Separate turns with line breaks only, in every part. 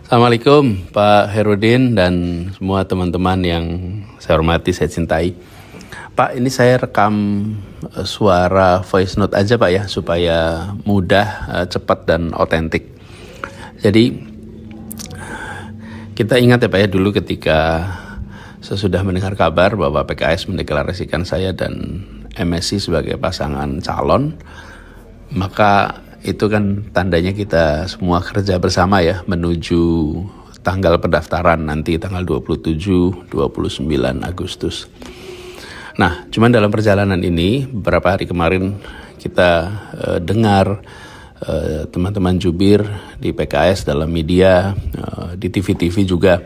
Assalamualaikum Pak Herudin dan semua teman-teman yang saya hormati, saya cintai. Pak, ini saya rekam suara voice note aja Pak ya, supaya mudah, cepat dan otentik. Jadi kita ingat ya Pak ya, dulu ketika sesudah mendengar kabar bahwa PKS mendeklarasikan saya dan MSI sebagai pasangan calon, maka itu kan tandanya kita semua kerja bersama ya menuju tanggal pendaftaran nanti tanggal 27-29 Agustus. Nah, cuman dalam perjalanan ini beberapa hari kemarin kita dengar teman-teman jubir di PKS dalam media, di TV-TV juga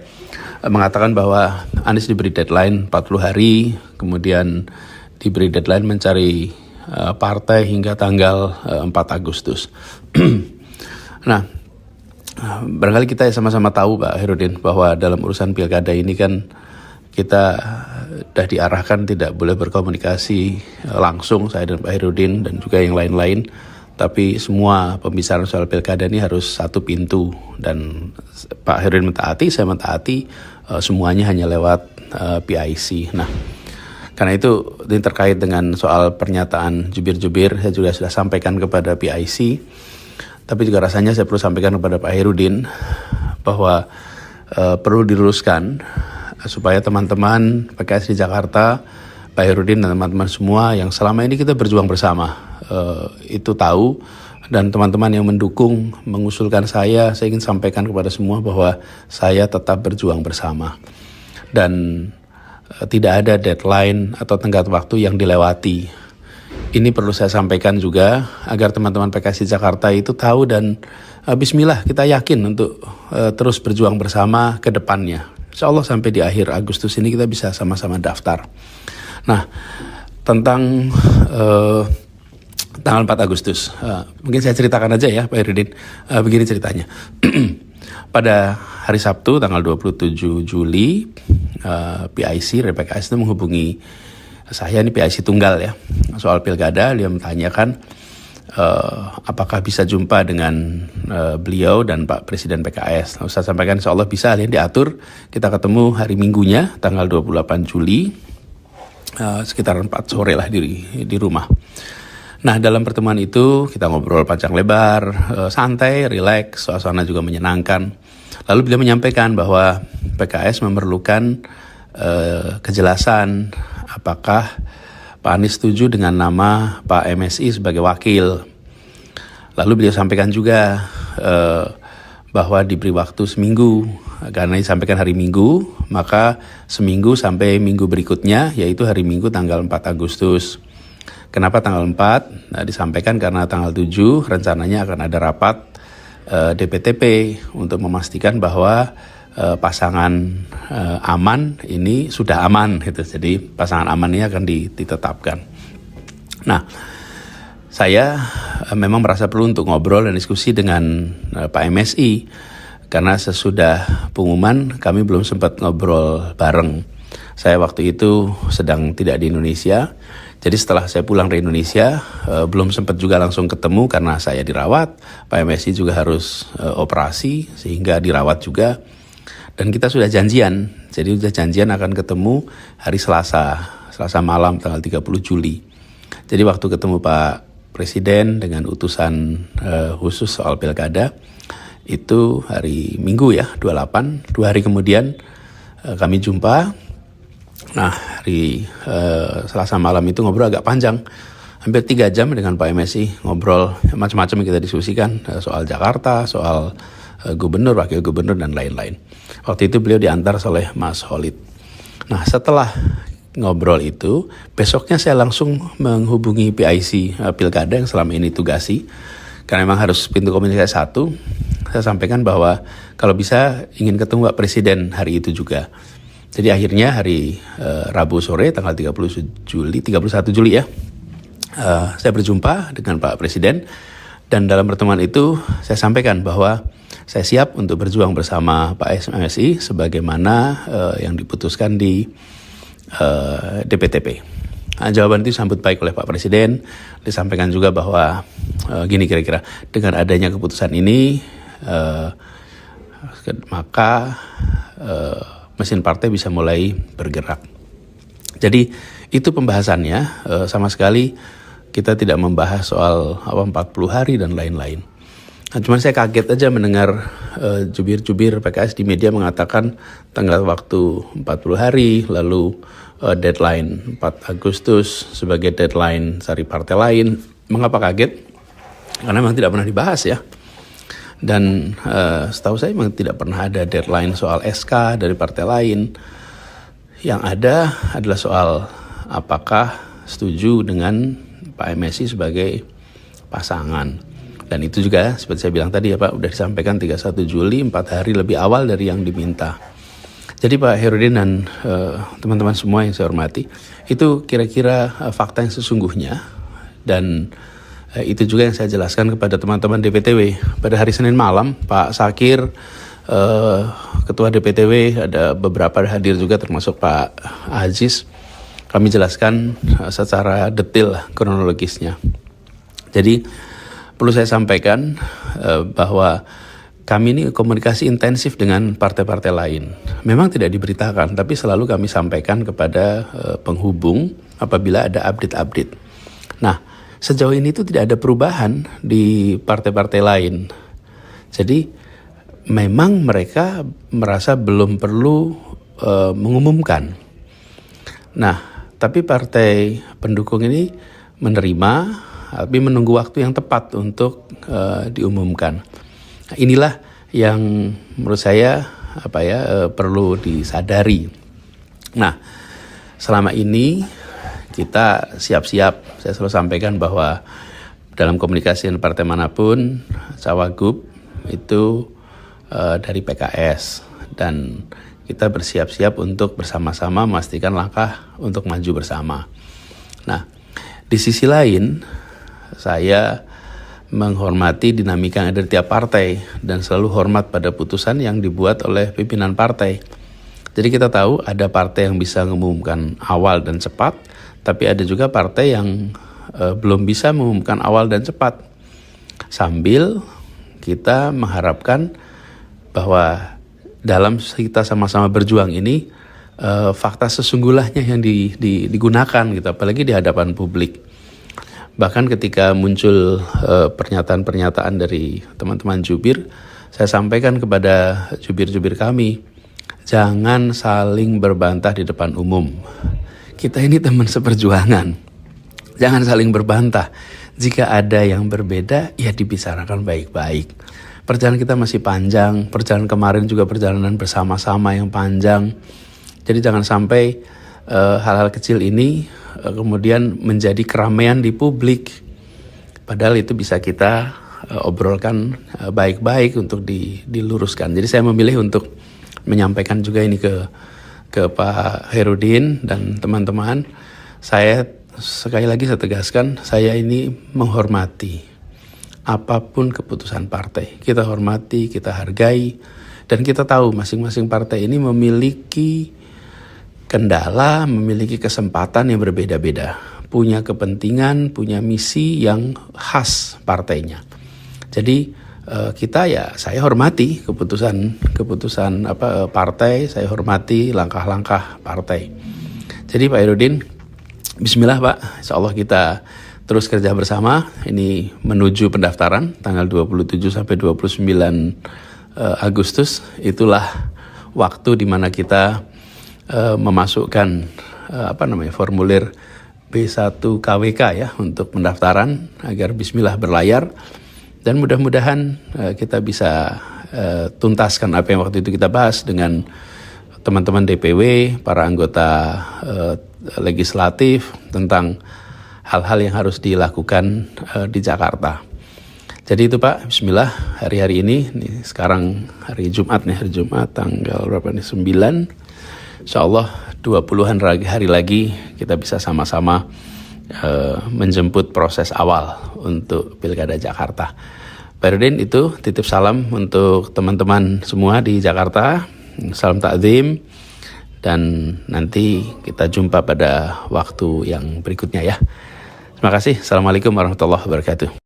mengatakan bahwa Anies diberi deadline 40 hari, kemudian diberi deadline mencari partai hingga tanggal 4 Agustus. Nah, barangkali kita sama-sama tahu Pak Herudin bahwa dalam urusan pilkada ini kan kita sudah diarahkan tidak boleh berkomunikasi langsung, saya dan Pak Herudin dan juga yang lain-lain. Tapi semua pembicaraan soal pilkada ini harus satu pintu, dan Pak Herudin mentaati, saya mentaati, semuanya hanya lewat PIC. Nah, karena itu ini terkait dengan soal pernyataan jubir-jubir, saya juga sudah sampaikan kepada PIC, tapi juga rasanya saya perlu sampaikan kepada Pak Herudin bahwa perlu diluruskan supaya teman-teman PKS di Jakarta, Pak Herudin dan teman-teman semua yang selama ini kita berjuang bersama, itu tahu, dan teman-teman yang mendukung, mengusulkan saya ingin sampaikan kepada semua bahwa saya tetap berjuang bersama. Dan tidak ada deadline atau tenggat waktu yang dilewati. Ini perlu saya sampaikan juga agar teman-teman PKS di Jakarta itu tahu, dan bismillah kita yakin untuk terus berjuang bersama ke depannya. Insya Allah sampai di akhir Agustus ini kita bisa sama-sama daftar. Nah, tentang tanggal 4 Agustus, mungkin saya ceritakan aja ya Pak Herudin. Begini ceritanya. Pada hari Sabtu tanggal 27 Juli, PIC dari PKS itu menghubungi saya, ini PIC tunggal ya, soal pilkada. Dia menanyakan apakah bisa jumpa dengan beliau dan Pak Presiden PKS. Saya sampaikan insya Allah bisa, dia diatur. Kita ketemu hari Minggunya tanggal 28 Juli, sekitar 4 sore lah di rumah. Nah, dalam pertemuan itu kita ngobrol panjang lebar, santai, rileks, suasana juga menyenangkan. Lalu beliau menyampaikan bahwa PKS memerlukan kejelasan apakah Pak Anies setuju dengan nama Pak MSI sebagai wakil. Lalu beliau sampaikan juga bahwa diberi waktu seminggu, karena disampaikan hari Minggu, maka seminggu sampai minggu berikutnya, yaitu hari Minggu tanggal 4 Agustus. Kenapa tanggal 4? Nah, disampaikan karena tanggal 7 rencananya akan ada rapat DPTP untuk memastikan bahwa pasangan aman ini sudah aman gitu. Jadi pasangan aman ini akan ditetapkan. Nah, saya memang merasa perlu untuk ngobrol dan diskusi dengan Pak MSI, karena sesudah pengumuman kami belum sempat ngobrol bareng. Saya waktu itu sedang tidak di Indonesia. Jadi setelah saya pulang dari Indonesia, belum sempat juga langsung ketemu karena saya dirawat. Pak MSI juga harus operasi sehingga dirawat juga. Dan kita sudah janjian, jadi sudah janjian akan ketemu hari Selasa malam tanggal 30 Juli. Jadi waktu ketemu Pak Presiden dengan utusan khusus soal pilkada, itu hari Minggu ya, 28, 2 hari kemudian kami jumpa. Nah, hari Selasa malam itu ngobrol agak panjang, hampir 3 jam dengan Pak MSI, ngobrol macam-macam yang kita diskusikan, soal Jakarta, soal gubernur, wakil gubernur, dan lain-lain. Waktu itu beliau diantar oleh Mas Holid. Nah, setelah ngobrol itu, besoknya saya langsung menghubungi PIC Pilkada yang selama ini tugasi, karena memang harus pintu komunikasi satu. Saya sampaikan bahwa kalau bisa ingin ketemu Pak Presiden hari itu juga. Jadi akhirnya hari Rabu sore tanggal 31 Juli ya, saya berjumpa dengan Pak Presiden, dan dalam pertemuan itu saya sampaikan bahwa saya siap untuk berjuang bersama Pak MSI sebagaimana yang diputuskan di DPTP. Nah, jawaban itu disambut baik oleh Pak Presiden. Disampaikan juga bahwa gini kira-kira, dengan adanya keputusan ini maka mesin partai bisa mulai bergerak. Jadi itu pembahasannya, sama sekali kita tidak membahas soal 40 hari dan lain-lain. Nah, cuman saya kaget aja mendengar jubir-jubir PKS di media mengatakan tenggat waktu 40 hari, lalu deadline 4 Agustus sebagai deadline cari partai lain. Mengapa kaget? Karena memang tidak pernah dibahas ya. Dan setahu saya memang tidak pernah ada deadline soal SK dari partai lain. Yang ada adalah soal apakah setuju dengan Pak MSI sebagai pasangan. Dan itu juga seperti saya bilang tadi ya Pak, udah disampaikan 31 Juli, 4 hari lebih awal dari yang diminta. Jadi Pak Herudin dan teman-teman semua yang saya hormati, itu kira-kira fakta yang sesungguhnya. Dan itu juga yang saya jelaskan kepada teman-teman DPTW. Pada hari Senin malam, Pak Sakir, Ketua DPTW, ada beberapa hadir juga termasuk Pak Aziz. Kami jelaskan secara detail kronologisnya. Jadi perlu saya sampaikan bahwa kami ini komunikasi intensif dengan partai-partai lain. Memang tidak diberitakan, tapi selalu kami sampaikan kepada penghubung apabila ada update-update. Nah, sejauh ini itu tidak ada perubahan di partai-partai lain. Jadi memang mereka merasa belum perlu mengumumkan. Nah, tapi partai pendukung ini menerima, tapi menunggu waktu yang tepat untuk diumumkan. Nah, inilah yang menurut saya perlu disadari. Nah, selama ini kita siap-siap. Saya selalu sampaikan bahwa dalam komunikasi dengan partai manapun, Cawagup itu dari PKS, dan kita bersiap-siap untuk bersama-sama memastikan langkah untuk maju bersama. Nah, di sisi lain, saya menghormati dinamika yang ada di tiap partai dan selalu hormat pada putusan yang dibuat oleh pimpinan partai. Jadi kita tahu ada partai yang bisa mengumumkan awal dan cepat, tapi ada juga partai yang belum bisa mengumumkan awal dan cepat. Sambil kita mengharapkan bahwa dalam kita sama-sama berjuang ini, fakta sesungguhnya yang digunakan gitu, apalagi di hadapan publik. Bahkan ketika muncul pernyataan-pernyataan dari teman-teman jubir, saya sampaikan kepada jubir-jubir kami, jangan saling berbantah di depan umum. Kita ini teman seperjuangan, jangan saling berbantah. Jika ada yang berbeda, ya dibicarakan baik-baik. Perjalanan kita masih panjang, perjalanan kemarin juga perjalanan bersama-sama yang panjang. Jadi jangan sampai hal-hal kecil ini kemudian menjadi keramaian di publik. Padahal itu bisa kita obrolkan baik-baik untuk diluruskan. Jadi saya memilih untuk menyampaikan juga ini ke Pak Herudin dan teman-teman. Saya sekali lagi saya tegaskan, saya ini menghormati apapun keputusan partai. Kita hormati, kita hargai, dan kita tahu masing-masing partai ini memiliki kendala, memiliki kesempatan yang berbeda-beda, punya kepentingan, punya misi yang khas partainya. Jadi saya hormati keputusan partai, saya hormati langkah-langkah partai. Jadi Pak Herudin, bismillah Pak, insya Allah kita terus kerja bersama. Ini menuju pendaftaran tanggal 27 sampai 29 Agustus, itulah waktu di mana kita memasukkan formulir B1 KWK ya untuk pendaftaran agar bismillah berlayar, dan mudah-mudahan kita bisa tuntaskan apa yang waktu itu kita bahas dengan teman-teman DPW, para anggota legislatif tentang hal-hal yang harus dilakukan di Jakarta. Jadi itu Pak, bismillah, hari-hari ini sekarang hari Jumat tanggal berapa nih, 9. Insya Allah 20-an hari lagi kita bisa sama-sama menjemput proses awal untuk Pilkada Jakarta. Pak Herudin, itu titip salam untuk teman-teman semua di Jakarta. Salam takzim, dan nanti kita jumpa pada waktu yang berikutnya ya. Terima kasih. Assalamualaikum warahmatullahi wabarakatuh.